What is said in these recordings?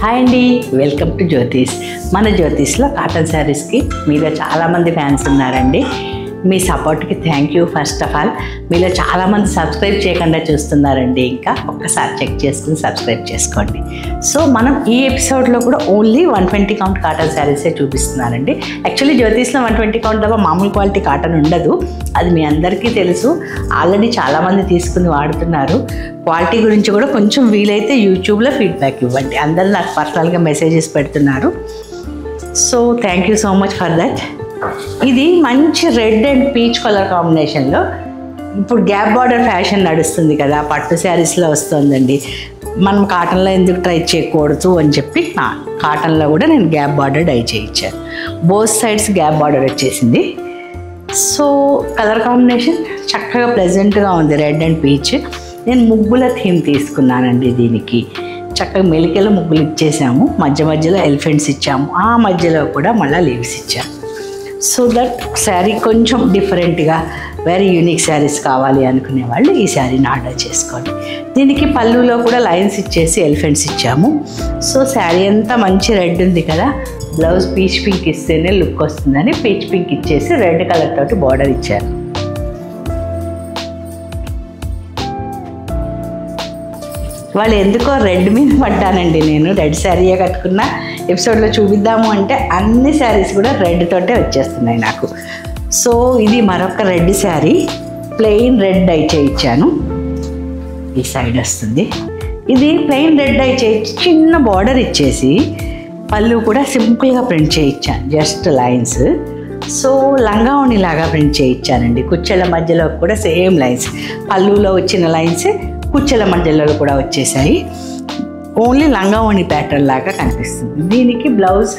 Hi అండి, welcome to జ్యోతిష్. మన జ్యోతిష్లో cotton శారీస్కి మీలో చాలామంది ఫ్యాన్స్ ఉన్నారండి. మీ సపోర్ట్కి thank you. First of all మీలో చాలామంది సబ్స్క్రైబ్ చేయకుండా చూస్తున్నారండి. ఇంకా ఒక్కసారి చెక్ చేసుకుని సబ్స్క్రైబ్ చేసుకోండి. సో మనం ఈ ఎపిసోడ్లో కూడా ఓన్లీ 120 కౌంట్ కాటన్ శారీసే చూపిస్తున్నానండి. యాక్చువల్లీ జ్యోతిష్లో 120 కౌంట్ తప్ప మామూలు క్వాలిటీ కాటన్ ఉండదు. అది మీ అందరికీ తెలుసు. ఆల్రెడీ చాలామంది తీసుకుని వాడుతున్నారు. క్వాలిటీ గురించి కూడా కొంచెం వీలైతే యూట్యూబ్లో ఫీడ్బ్యాక్ ఇవ్వండి. అందరూ నాకు పర్సనల్గా మెసేజెస్ పెడుతున్నారు. So thank you so much for that. ఇది మంచి రెడ్ అండ్ పీచ్ కలర్ కాంబినేషన్లో ఇప్పుడు గ్యాప్ బార్డర్ ఫ్యాషన్ నడుస్తుంది కదా, పట్టు శారీస్లో వస్తుందండి. మనం కాటన్లో ఎందుకు ట్రై చేయకూడదు అని చెప్పి కాటన్లో కూడా నేను గ్యాప్ బార్డర్ డై చేయించాను. బోత్ సైడ్స్ గ్యాప్ బార్డర్ వచ్చేసింది. సో కలర్ కాంబినేషన్ చక్కగా ప్లెజెంట్గా ఉంది, రెడ్ అండ్ పీచ్. నేను ముగ్గుల థీమ్ తీసుకున్నానండి. దీనికి చక్కగా మెలికల ముగ్గులు ఇచ్చేసాము, మధ్య మధ్యలో ఎలిఫెంట్స్ ఇచ్చాము, ఆ మధ్యలో కూడా మళ్ళీ లీవ్స్ ఇచ్చాము. సో దట్ శారీ కొంచెం డిఫరెంట్గా వెరీ యూనిక్ శారీస్ కావాలి అనుకునే వాళ్ళు ఈ శారీని ఆర్డర్ చేసుకోండి. దీనికి పళ్ళులో కూడా లైన్స్ ఇచ్చేసి ఎలిఫెంట్స్ ఇచ్చాము. సో శారీ అంతా మంచి రెడ్ ఉంది కదా, బ్లౌజ్ పీచ్ పింక్ ఇస్తేనే లుక్ వస్తుందని పీచ్ పింక్ ఇచ్చేసి రెడ్ కలర్ తోటి బార్డర్ ఇచ్చారు. వాళ్ళు ఎందుకో రెడ్ మీద పడ్డానండి. నేను రెడ్ శారీయే కట్టుకున్న ఎపిసోడ్లో చూపిద్దాము అంటే అన్ని శారీస్ కూడా రెడ్ తోటే వచ్చేస్తున్నాయి నాకు. సో ఇది మరొక red sari, plain red dye చేయించాను. ఈ సైడ్ వస్తుంది. ఇది ప్లెయిన్ రెడ్ డై చేయించి చిన్న బార్డర్ ఇచ్చేసి పళ్ళు కూడా సింపుల్గా ప్రింట్ చేయించాను, జస్ట్ లైన్స్. సో లంగా ఓణిలాగా ప్రింట్ చేయించానండి. కుచ్చెల మధ్యలో కూడా సేమ్ లైన్స్, పళ్ళులో వచ్చిన లైన్స్ కుచ్చెల మధ్యలో కూడా వచ్చేసాయి. ఓన్లీ లంగా ఓణి ప్యాటర్న్ లాగా కనిపిస్తుంది. దీనికి బ్లౌజ్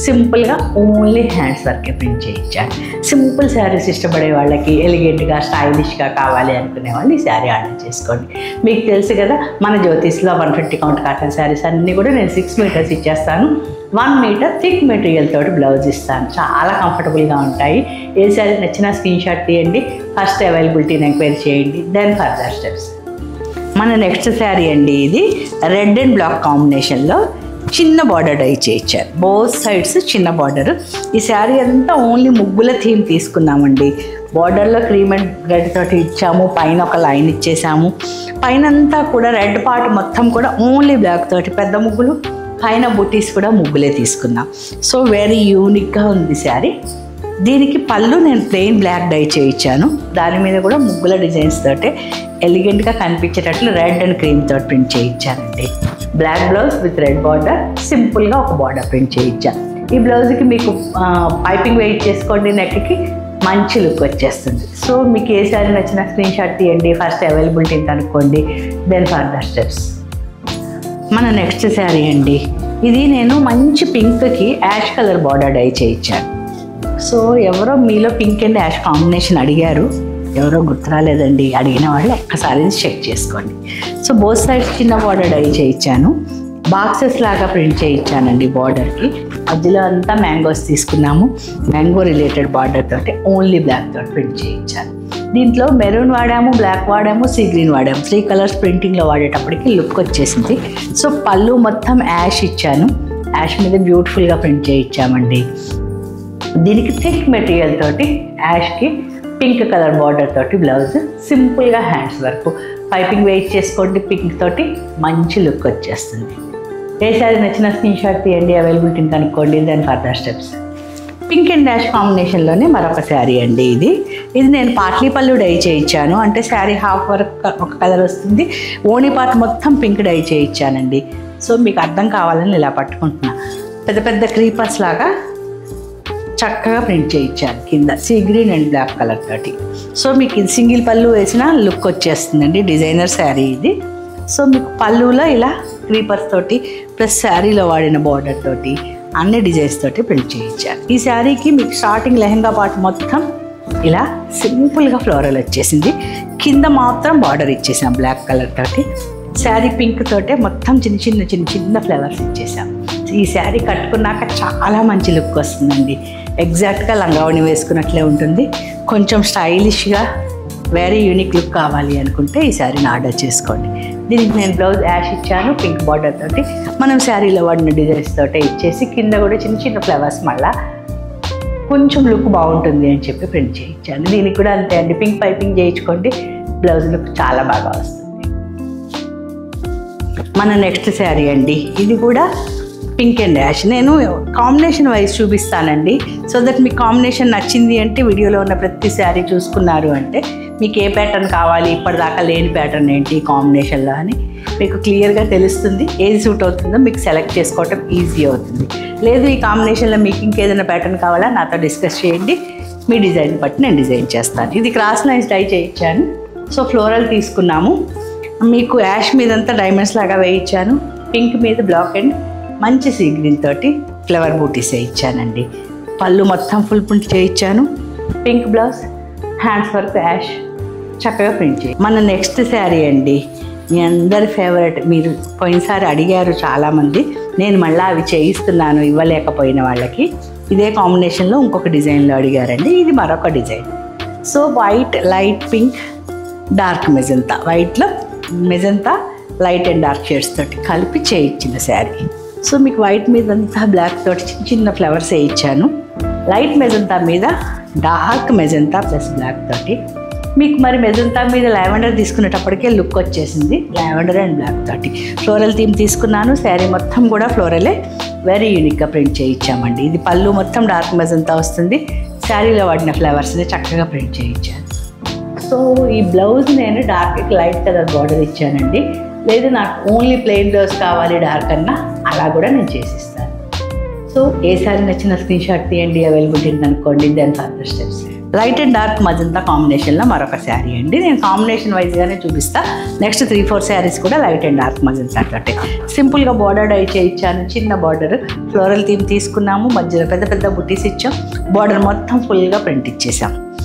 సింపుల్గా ఓన్లీ హ్యాండ్స్ వర్కే ప్రింట్ చేయించాను. సింపుల్ శారీస్ ఇష్టపడే వాళ్ళకి, ఎలిగెంట్గా స్టైలిష్గా కావాలి అనుకునే వాళ్ళు ఈ శారీ ఆర్డర్ చేసుకోండి. మీకు తెలుసు కదా, మన జ్యోతిష్లో 150 కౌంట్ కాటన్ శారీస్ అన్నీ కూడా నేను 6 మీటర్స్ ఇచ్చేస్తాను. 1 మీటర్ థిక్ మెటీరియల్ తోటి బ్లౌజ్ ఇస్తాను. చాలా కంఫర్టబుల్గా ఉంటాయి. ఏ శారీ నచ్చినా స్క్రీన్ షాట్ తీయండి, ఫస్ట్ అవైలబిలిటీని ఎంక్వైరీ చేయండి, దెన్ ఫర్దర్ స్టెప్స్. మన నెక్స్ట్ శారీ అండి. ఇది రెడ్ అండ్ బ్లాక్ కాంబినేషన్లో చిన్న బార్డర్ డై చేయించారు. బోత్ సైడ్స్ చిన్న బార్డర్. ఈ శారీ అంతా ఓన్లీ ముగ్గుల థీమ్ తీసుకున్నామండి. బార్డర్లో క్రీమ్ అండ్ రెడ్ తోటి ఇచ్చాము, పైన ఒక లైన్ ఇచ్చేసాము. పైన అంతా కూడా రెడ్ పార్ట్ మొత్తం కూడా ఓన్లీ బ్లాక్ తోటి పెద్ద ముగ్గులు, పైన బుటీస్ కూడా ముగ్గులే తీసుకున్నాం. సో వెరీ యూనిక్గా ఉంది శారీ. దీనికి పళ్ళు నేను ప్లెయిన్ బ్లాక్ డై చేయించాను. దాని మీద కూడా ముగ్గుల డిజైన్స్ తోటే ఎలిగెంట్గా కనిపించేటట్లు రెడ్ అండ్ క్రీమ్ తోటి ప్రింట్ చేయించానండి. Black blouse with red border, సింపుల్గా ఒక బార్డర్ ప్రింట్ చేయించాను. ఈ బ్లౌజ్కి మీకు పైపింగ్ వెయిట్ చేసుకోండి, నెక్కి మంచి లుక్ వచ్చేస్తుంది. సో మీకు ఏ శారీ నచ్చినా స్క్రీన్ షాట్ తీయండి, ఫస్ట్ అవైలబిలిటీని కనుక్కోండి, దెన్ ఫర్దర్ స్టెప్స్. మన నెక్స్ట్ శారీ అండి. ఇది నేను మంచి పింక్కి యాష్ కలర్ బార్డర్ డై చేయించాను. సో ఎవరో మీలో పింక్ అండ్ యాష్ కాంబినేషన్ అడిగారు, ఎవరో గుర్తురాలేదండి. అడిగిన వాళ్ళు ఒక్కసారి చెక్ చేసుకోండి. సో బోత్ సైడ్స్ చిన్న బార్డర్ డై చేయించాను. బాక్సెస్ లాగా ప్రింట్ చేయించానండి. బార్డర్కి మధ్యలో అంతా మ్యాంగోస్ తీసుకున్నాము. మ్యాంగో రిలేటెడ్ బార్డర్ తోటి ఓన్లీ బ్లాక్ తోటి ప్రింట్ చేయించాను. దీంట్లో మెరూన్ వాడాము, బ్లాక్ వాడాము, సీ గ్రీన్ వాడాము. 3 కలర్స్ ప్రింటింగ్లో వాడేటప్పటికి లుక్ వచ్చేసింది. సో పళ్ళు మొత్తం యాష్ ఇచ్చాను. యాష్ మీద బ్యూటిఫుల్గా ప్రింట్ చేయించామండి. దీనికి థిక్ మెటీరియల్ తోటి యాష్కి పింక్ కలర్ బార్డర్ తోటి బ్లౌజ్, సింపుల్గా హ్యాండ్స్ వర్క్. పైపింగ్ వెయిట్ చేసుకోండి, పింక్ తోటి మంచి లుక్ వచ్చేస్తుంది. ఏ శారీ నచ్చిన స్క్రీన్ షాట్ తీయండి, అవైలబిలిటీని కనుక్కోండి, then further steps. Pink and dash కాంబినేషన్లోనే మరొక శారీ అండి. ఇది నేను పాట్లీ పళ్ళు డై చేయించాను. అంటే శారీ హాఫ్ వర్క్ ఒక కలర్ వస్తుంది, ఓణి పార్ట్ మొత్తం పింక్ డై చేయించానండి. సో మీకు అర్థం కావాలని ఇలా పట్టుకుంటున్నా. పెద్ద పెద్ద క్రీపర్స్ లాగా చక్కగా ప్రింట్ చేయించాను కింద sea green and black colour తోటి. సో మీకు ఇది సింగిల్ పళ్ళు వేసిన లుక్ వచ్చేస్తుందండి. డిజైనర్ శారీ ఇది. సో మీకు పళ్ళులో ఇలా క్రీపర్స్ తోటి ప్లస్ శారీలో వాడిన బార్డర్ తోటి అన్ని డిజైన్స్ తోటి ప్రింట్ చేయించాను. ఈ శారీకి మీకు స్టార్టింగ్ లెహంగా పార్ట్ మొత్తం ఇలా సింపుల్గా ఫ్లోరల్ వచ్చేసింది. కింద మాత్రం బార్డర్ ఇచ్చేసాం బ్లాక్ కలర్ తోటి. శారీ పింక్ తోటే మొత్తం చిన్న చిన్న ఫ్లవర్స్ ఇచ్చేసాం. ఈ శారీ కట్టుకున్నాక చాలా మంచి లుక్ వస్తుందండి. ఎగ్జాక్ట్గా లంగావణి వేసుకున్నట్లే ఉంటుంది. కొంచెం స్టైలిష్గా వెరీ యూనిక్ లుక్ కావాలి అనుకుంటే ఈ శారీని ఆర్డర్ చేసుకోండి. దీనికి నేను బ్లౌజ్ యాష్ ఇచ్చాను, పింక్ బార్డర్ తోటి మనం శారీలో వాడిన డిజైన్స్ తోటే ఇచ్చేసి కింద కూడా చిన్న చిన్న ఫ్లవర్స్ మళ్ళీ కొంచెం లుక్ బాగుంటుంది అని చెప్పి ప్రింట్ చేయించాను. దీనికి కూడా అంతే అండి, పింక్ పైపింగ్ చేయించుకోండి, బ్లౌజ్ లుక్ చాలా బాగా వస్తుంది. మన నెక్స్ట్ శారీ అండి, ఇది కూడా పింక్ అండ్ యాష్. నేను కాంబినేషన్ వైజ్ చూపిస్తానండి, సో దట్ మీకు కాంబినేషన్ నచ్చింది అంటే వీడియోలో ఉన్న ప్రతి శారీ చూసుకున్నారు అంటే మీకు ఏ ప్యాటర్న్ కావాలి, ఇప్పటిదాకా లేని ప్యాటర్న్ ఏంటి కాంబినేషన్లో అని మీకు క్లియర్గా తెలుస్తుంది. ఏది సూట్ అవుతుందో మీకు సెలెక్ట్ చేసుకోవటం ఈజీ అవుతుంది. లేదు ఈ కాంబినేషన్లో మీకు ఇంకేదైనా ప్యాటర్న్ కావాలా నాతో డిస్కస్ చేయండి, మీ డిజైన్ బట్టి నేను డిజైన్ చేస్తాను. ఇది క్రాస్ లైన్స్ డై చేయించాను. సో ఫ్లోరల్ తీసుకున్నాము, మీకు యాష్ మీదంతా డైమండ్స్ లాగా వేయించాను, పింక్ మీద బ్లాక్ అండ్ మంచి సీ గ్రీన్ తోటి ఫ్లవర్ బూటీస్ వేయించానండి. పళ్ళు మొత్తం ఫుల్ ప్రింట్ చేయించాను, pink blouse, hands work ash చక్కగా ప్రింట్ చేయి. మన నెక్స్ట్ శారీ అండి, మీ అందరి ఫేవరెట్, మీరు పోయినసారి అడిగారు చాలామంది, నేను మళ్ళీ అవి చేయిస్తున్నాను ఇవ్వలేకపోయిన వాళ్ళకి. ఇదే కాంబినేషన్లో ఇంకొక డిజైన్లో అడిగారండి, ఇది మరొక design. So white, light pink, dark magenta, వైట్లో magenta light and dark shades తోటి కలిపి చేయించిన శారీ. సో మీకు వైట్ మీద అంతా బ్లాక్ తోటి చిన్న చిన్న ఫ్లవర్స్ వేయించాను, లైట్ మెజంతా మీద డార్క్ మెజంతా ప్లస్ బ్లాక్ తోటి. మీకు మరి మెజంతా మీద లావెండర్ తీసుకునేటప్పటికే లుక్ వచ్చేసింది, లావెండర్ అండ్ బ్లాక్ తోటి. ఫ్లోరల్ థీమ్ తీసుకున్నాను, శారీ మొత్తం కూడా ఫ్లోరలే వెరీ యూనిక్గా ప్రింట్ చేయించామండి. ఇది పళ్ళు మొత్తం డార్క్ మెజంతా వస్తుంది, శారీలో వాడిన ఫ్లవర్స్ని చక్కగా ప్రింట్ చేయించాను. సో ఈ బ్లౌజ్ నేను డార్క్ లైట్ కలర్ బార్డర్ ఇచ్చానండి, లేదు నాకు ఓన్లీ ప్లెయిన్ బ్లౌజ్ కావాలి డార్క్ అన్నా అలా కూడా నేను చేసిస్తాను. సో ఏ శారీ నచ్చిన స్క్రీన్ షాట్ తీయండి, అవైలబిలిటీ అనుకోండి. Then further steps. Light and dark magenta కాంబినేషన్లో మరొక శారీ అండి, నేను కాంబినేషన్ వైజ్గానే చూపిస్తా. నెక్స్ట్ 3-4 శారీస్ కూడా లైట్ అండ్ డార్క్ మజంతా తోటే సింపుల్గా బార్డర్ డై చేయించాను, చిన్న బార్డర్ ఫ్లోరల్ థీమ్ తీసుకున్నాము, మధ్యలో పెద్ద పెద్ద బుట్టీస్ ఇచ్చాం, బార్డర్ మొత్తం ఫుల్గా ప్రింట్ ఇచ్చేసాం.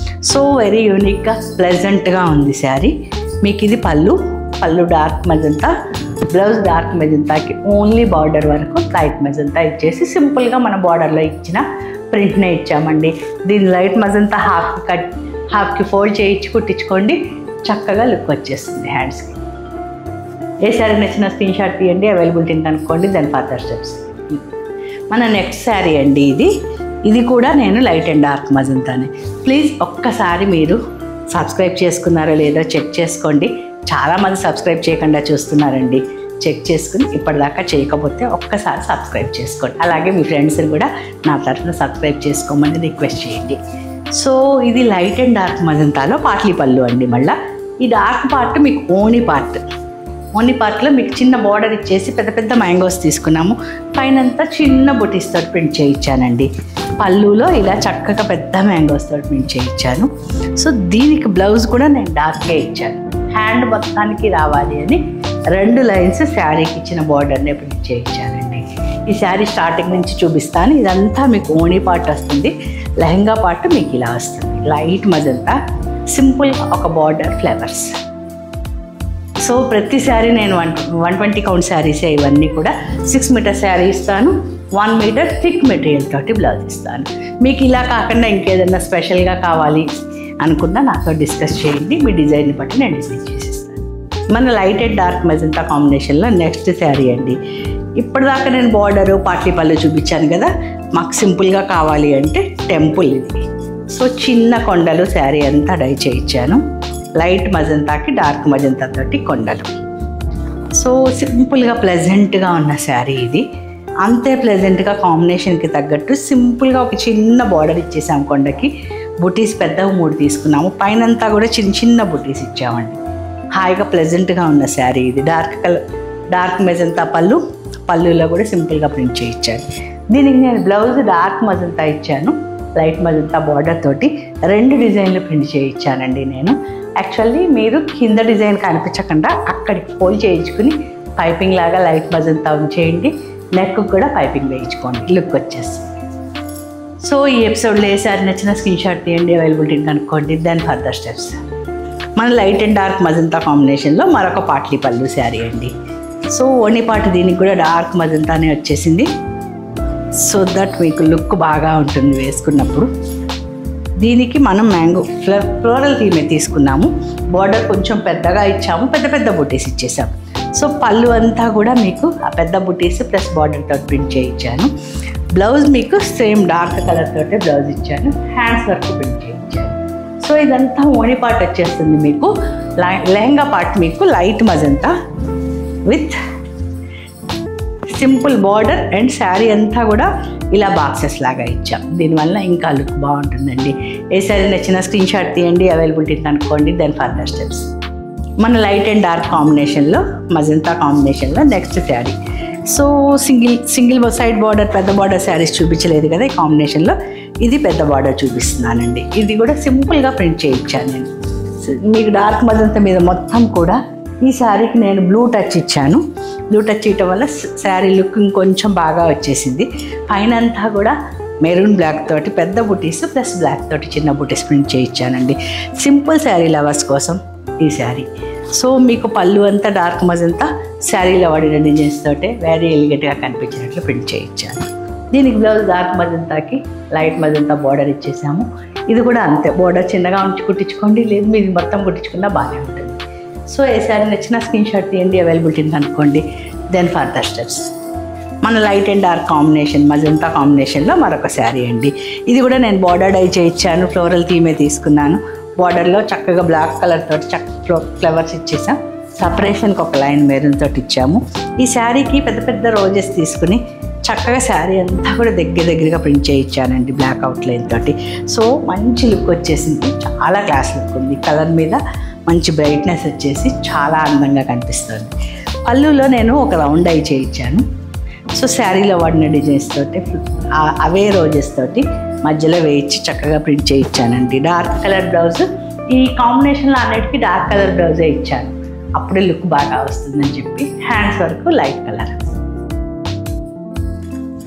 సో వెరీ యూనిక్గా ప్లెజెంట్గా ఉంది శారీ. మీకు ఇది పళ్ళు డార్క్ మెజంతా, బ్లౌజ్ డార్క్ మెజంతాకి ఓన్లీ బార్డర్ వరకు లైట్ మెజంతా ఇచ్చేసి సింపుల్గా మన బార్డర్లో ఇచ్చిన ప్రింట్నే ఇచ్చామండి. దీని లైట్ మెజంతా హాఫ్కి ఫోల్డ్ చేయించి కుట్టించుకోండి, చక్కగా లుక్ వచ్చేస్తుంది హ్యాండ్స్కి. ఏ శారీ నచ్చిన స్క్రీన్ షాట్ తీయండి, అవైలబిలిటీ అనుకోండి. దాని ఫర్దర్ స్టెప్స్. మన నెక్స్ట్ శారీ అండి, ఇది కూడా నేను లైట్ అండ్ డార్క్ మజంతానే. ప్లీజ్ ఒక్కసారి మీరు సబ్స్క్రైబ్ చేసుకున్నారో లేదో చెక్ చేసుకోండి. చాలామంది సబ్స్క్రైబ్ చేయకుండా చూస్తున్నారండి, చెక్ చేసుకుని ఇప్పటిదాకా చేయకపోతే ఒక్కసారి సబ్స్క్రైబ్ చేసుకోండి. అలాగే మీ ఫ్రెండ్స్ని కూడా నా తరఫున సబ్స్క్రైబ్ చేసుకోమని రిక్వెస్ట్ చేయండి. సో ఇది లైట్ అండ్ డార్క్ మజంతాలో పాట్లీ పళ్ళు అండి. మళ్ళీ ఈ డార్క్ పార్ట్ మీకు ఓనీ పార్ట్లో మీకు చిన్న బార్డర్ ఇచ్చేసి పెద్ద పెద్ద మ్యాంగోస్ తీసుకున్నాము, పైనంతా చిన్న బుటీస్ తోటి ప్రింట్ చేయించానండి. పళ్ళులో ఇలా చక్కగా పెద్ద మ్యాంగోస్ తోటి ప్రింట్ చేయించాను. సో దీనికి బ్లౌజ్ కూడా నేను డార్క్గా ఇచ్చాను, హ్యాండ్ మొత్తానికి రావాలి అని 2 లైన్స్ శారీకి ఇచ్చిన బార్డర్నే ప్రింట్ చేయించానండి. ఈ శారీ స్టార్టింగ్ నుంచి చూపిస్తాను. ఇదంతా మీకు ఓనీ పార్ట్ వస్తుంది, లెహంగా పార్ట్ మీకు ఇలా వస్తుంది. లైట్ మజంతా సింపుల్గా ఒక బార్డర్ ఫ్లవర్స్. సో ప్రతి శారీ నేను 120 కౌంట్ శారీసే ఇవన్నీ కూడా. 6 మీటర్ శారీ ఇస్తాను, 1 మీటర్ థిక్ మెటీరియల్ తోటి బ్లౌజ్ ఇస్తాను. మీకు ఇలా కాకుండా ఇంకేదైనా స్పెషల్గా కావాలి అనుకున్నా నాతో డిస్కస్ చేయండి, మీ డిజైన్ని బట్టి నేను డిజైన్ చేసిస్తాను. మన లైట్ అండ్ డార్క్ మెజంతా కాంబినేషన్లో నెక్స్ట్ శారీ అండి. ఇప్పటిదాకా నేను బార్డరు పాట్లీ పళ్ళు చూపించాను కదా, మాకు సింపుల్గా కావాలి అంటే టెంపుల్ ఇది. సో చిన్న కొండలు శారీ అంతా డై చేయించాను, లైట్ మజంతాకి డార్క్ మజంతా తోటి కొండలు. సో సింపుల్గా ప్లెజెంట్గా ఉన్న శారీ ఇది. అంతే ప్లెజెంట్గా కాంబినేషన్కి తగ్గట్టు సింపుల్గా ఒక చిన్న బార్డర్ ఇచ్చేసాము, కొండకి బుటీస్ పెద్దవి 3 తీసుకున్నాము, పైనంతా కూడా చిన్న చిన్న బుటీస్ ఇచ్చామండి. హాయిగా ప్లెజెంట్గా ఉన్న శారీ ఇది. డార్క్ మెజంతా పళ్ళులో కూడా సింపుల్గా ప్రింట్ చేయించాను. దీనికి నేను బ్లౌజ్ డార్క్ మజంతా ఇచ్చాను, లైట్ మజంతా బార్డర్ తోటి 2 డిజైన్లు ప్రింట్ చేయించానండి నేను. యాక్చువల్లీ మీరు కింద డిజైన్ కనిపించకుండా అక్కడికి ఫోల్డ్ చేయించుకుని పైపింగ్ లాగా లైట్ మజంతా ఉంచేయండి, నెక్ కూడా పైపింగ్ వేయించుకోండి, లుక్ వచ్చేస్తుంది. సో ఈ ఎపిసోడ్లో ఏ శారీ నచ్చిన స్క్రీన్ షాట్ తీయండి, అవైలబిలిటీ కనుక్కోండి. దాని ఫర్దర్ స్టెప్స్. మన లైట్ అండ్ డార్క్ మజంతా కాంబినేషన్లో మరొక పాట్లీ పళ్ళు శారీ అండి. సో ఓనీ పార్ట్ దీనికి కూడా డార్క్ మజంతానే వచ్చేసింది, సో దట్ మీకు లుక్ బాగా ఉంటుంది వేసుకున్నప్పుడు. దీనికి మనం మ్యాంగో ఫ్లోరల్ థీమే తీసుకున్నాము, బార్డర్ కొంచెం పెద్దగా ఇచ్చాము, పెద్ద పెద్ద బుటీస్ ఇచ్చేసాము. సో పళ్ళు అంతా కూడా మీకు ఆ పెద్ద బుటీస్ ప్లస్ బార్డర్తో ప్రింట్ చేయించాను. బ్లౌజ్ మీకు సేమ్ డార్క్ కలర్ తోటే బ్లౌజ్ ఇచ్చాను. హ్యాండ్స్ వర్క్ ప్రింట్ చేయించాను. సో ఇదంతా ఓణి పార్ట్ వచ్చేస్తుంది. మీకు లెహంగా పార్ట్ మీకు light magenta with simple border and sari అంతా కూడా ఇలా బాక్సెస్ లాగా ఇచ్చాం. దీనివల్ల ఇంకా లుక్ బాగుంటుందండి. ఏ శారీ నచ్చిన స్క్రీన్ షాట్ తీయండి, అవైలబిలిటీ కనుక్కోండి. Then further steps. మన లైట్ అండ్ డార్క్ కాంబినేషన్లో మజంతా కాంబినేషన్లో next sari. So single side border పెద్ద బార్డర్ శారీస్ చూపించలేదు కదా ఈ కాంబినేషన్లో. ఇది పెద్ద బార్డర్ చూపిస్తున్నానండి. ఇది కూడా సింపుల్గా ప్రింట్ చేయించాను నేను. మీకు డార్క్ మజంతా మీద మొత్తం కూడా ఈ శారీకి నేను బ్లూ టచ్ ఇచ్చాను. బ్లూ టచ్ ఇవ్వటం వల్ల శారీ లుక్ ఇంకొంచెం బాగా వచ్చేసింది. పైన అంతా కూడా మెరూన్ బ్లాక్ తోటి పెద్ద బుటీస్ ప్లస్ బ్లాక్ తోటి చిన్న బుటీస్ ప్రింట్ చేయించానండి. సింపుల్ శారీ లవర్స్ కోసం ఈ శారీ. సో మీకు పళ్ళు అంతా డార్క్ మజంతా శారీలో వాడిన డిజైన్స్ తోటే వెరీ ఎలిగెంట్గా కనిపించినట్లు ప్రింట్ చేయించాను. దీనికి బ్లౌజ్ డార్క్ మజంతాకి లైట్ మజంతా బార్డర్ ఇచ్చేసాము. ఇది కూడా అంతే, బార్డర్ చిన్నగా ఉంచి కుట్టించుకోండి, లేదు మీది మొత్తం కుట్టించుకున్నా బాగానే ఉంటుంది. సో ఏ శారీ నచ్చిన స్క్రీన్ షాట్ తీయండి, అవైలబిలిటీని కనుక్కోండి. Then further steps. మన light and dark combination magenta కాంబినేషన్లో మరొక శారీ అండి. ఇది కూడా నేను బార్డర్ డై చేయించాను. ఫ్లోరల్ థీమే తీసుకున్నాను. బార్డర్లో చక్కగా బ్లాక్ కలర్ తోటి ఫ్లవర్స్ ఇచ్చేసాం. సపరేషన్కి ఒక లైన్ మెరూన్ తోటి ఇచ్చాము. ఈ శారీకి పెద్ద పెద్ద రోజెస్ తీసుకుని చక్కగా శారీ అంతా కూడా దగ్గరగా ప్రింట్ చేయించానండి బ్లాక్ అవుట్లైన్ తోటి. సో మంచి లుక్ వచ్చేసింది. చాలా క్లాస్ లుక్ ఉంది. కలర్ మీద మంచి బ్రైట్నెస్ వచ్చేసి చాలా అందంగా కనిపిస్తుంది. పళ్ళులో నేను ఒక రౌండ్ ఐ చేయించాను. సో శారీలో వాడిన డిజైన్స్ తోటి అవే రోజెస్ తోటి మధ్యలో వేయించి చక్కగా ప్రింట్ చేయించానండి. డార్క్ కలర్ బ్లౌజ్ ఈ కాంబినేషన్లో అన్నిటికీ డార్క్ కలర్ బ్లౌజే ఇచ్చాను. అప్పుడే లుక్ బాగా వస్తుందని చెప్పి. హ్యాండ్స్ వరకు లైట్ కలర్.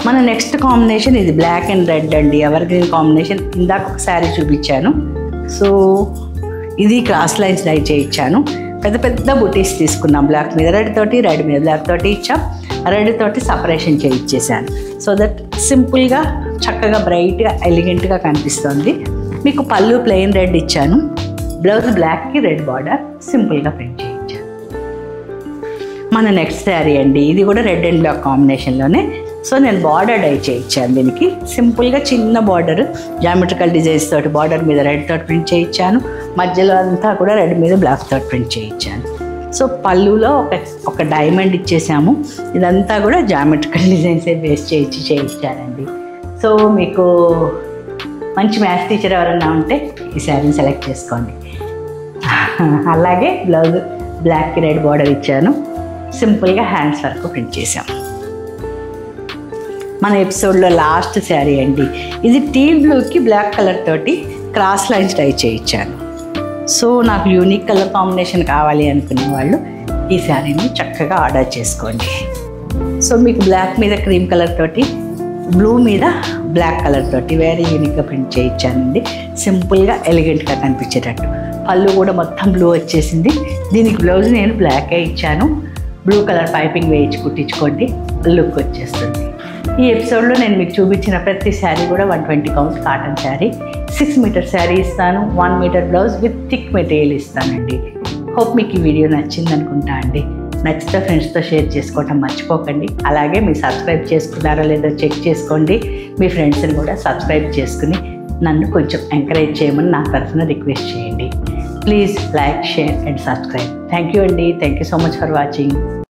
మన నెక్స్ట్ కాంబినేషన్ ఇది బ్లాక్ అండ్ రెడ్ అండి. Ever green combination. ఇందాక ఒక శారీ చూపించాను. సో ఇది క్రాస్ లైన్స్ డై చేయించాను. పెద్ద పెద్ద బుటీస్ తీసుకున్నాం. బ్లాక్ మీద రెడ్ తోటి, రెడ్ మీద బ్లాక్ తోటి ఇచ్చాం. రెడ్ తోటి సపరేషన్ చేయించేసాను. సో దట్ సింపుల్గా చక్కగా బ్రైట్గా ఎలిగెంట్గా కనిపిస్తుంది. మీకు పళ్ళు ప్లెయిన్ రెడ్ ఇచ్చాను. బ్లౌజ్ బ్లాక్కి రెడ్ బార్డర్ సింపుల్గా ప్రింట్ చేయించాను. మన నెక్స్ట్ శారీ అండి. ఇది కూడా రెడ్ అండ్ బ్లాక్ కాంబినేషన్లోనే. సో నేను బార్డర్ డై చేయించాను. దీనికి సింపుల్గా చిన్న బార్డర్ జామెట్రికల్ డిజైన్స్ తోటి బార్డర్ మీద రెడ్ తోటి ప్రింట్ చేయించాను. మధ్యలో అంతా కూడా రెడ్ మీద బ్లాక్ తోటి ప్రింట్ చేయించాను. సో పళ్ళులో ఒక డైమండ్ ఇచ్చేసాము. ఇదంతా కూడా జామెట్రికల్ డిజైన్సే బేస్ చేయించానండి. సో మీకు మంచి మ్యాథ్స్ టీచర్ ఎవరైనా ఉంటే ఈ శారీని సెలెక్ట్ చేసుకోండి. అలాగే బ్లౌజ్ బ్లాక్కి రెడ్ బార్డర్ ఇచ్చాను. సింపుల్గా హ్యాండ్స్ వరకు ప్రింట్ చేసాము. మన ఎపిసోడ్లో లాస్ట్ శారీ అండి. ఇది టీల్ బ్లూకి బ్లాక్ కలర్ తోటి క్రాస్ లైన్స్ డై చేయించాను. సో నాకు యూనిక్ కలర్ కాంబినేషన్ కావాలి అనుకునే వాళ్ళు ఈ శారీని చక్కగా ఆర్డర్ చేసుకోండి. సో మీకు బ్లాక్ మీద క్రీమ్ కలర్ తోటి, బ్లూ మీద బ్లాక్ కలర్ తోటి వెరీ యూనిక్గా ప్రింట్ చేయించానండి. సింపుల్గా ఎలిగెంట్గా కనిపించేటట్టు. పళ్ళు కూడా మొత్తం బ్లూ వచ్చేసింది. దీనికి బ్లౌజ్ నేను బ్లాకే ఇచ్చాను. బ్లూ కలర్ పైపింగ్ వేయించి కుట్టించుకోండి, లుక్ వచ్చేస్తుంది. ఈ ఎపిసోడ్లో నేను మీకు చూపించిన ప్రతి శారీ కూడా 120 count cotton sari. 6 metre sari ఇస్తాను. 1 metre blouse with thick material ఇస్తానండి. హోప్ మీకు ఈ వీడియో నచ్చింది అనుకుంటా అండి. నచ్చితే ఫ్రెండ్స్తో షేర్ చేసుకోవటం మర్చిపోకండి. అలాగే మీరు సబ్స్క్రైబ్ చేసుకున్నారో లేదో చెక్ చేసుకోండి. మీ ఫ్రెండ్స్ని కూడా సబ్స్క్రైబ్ చేసుకుని నన్ను కొంచెం ఎంకరేజ్ చేయమని నా తరఫున రిక్వెస్ట్ చేయండి. Please like, share and subscribe. Thank you అండి. Thank you so much for watching.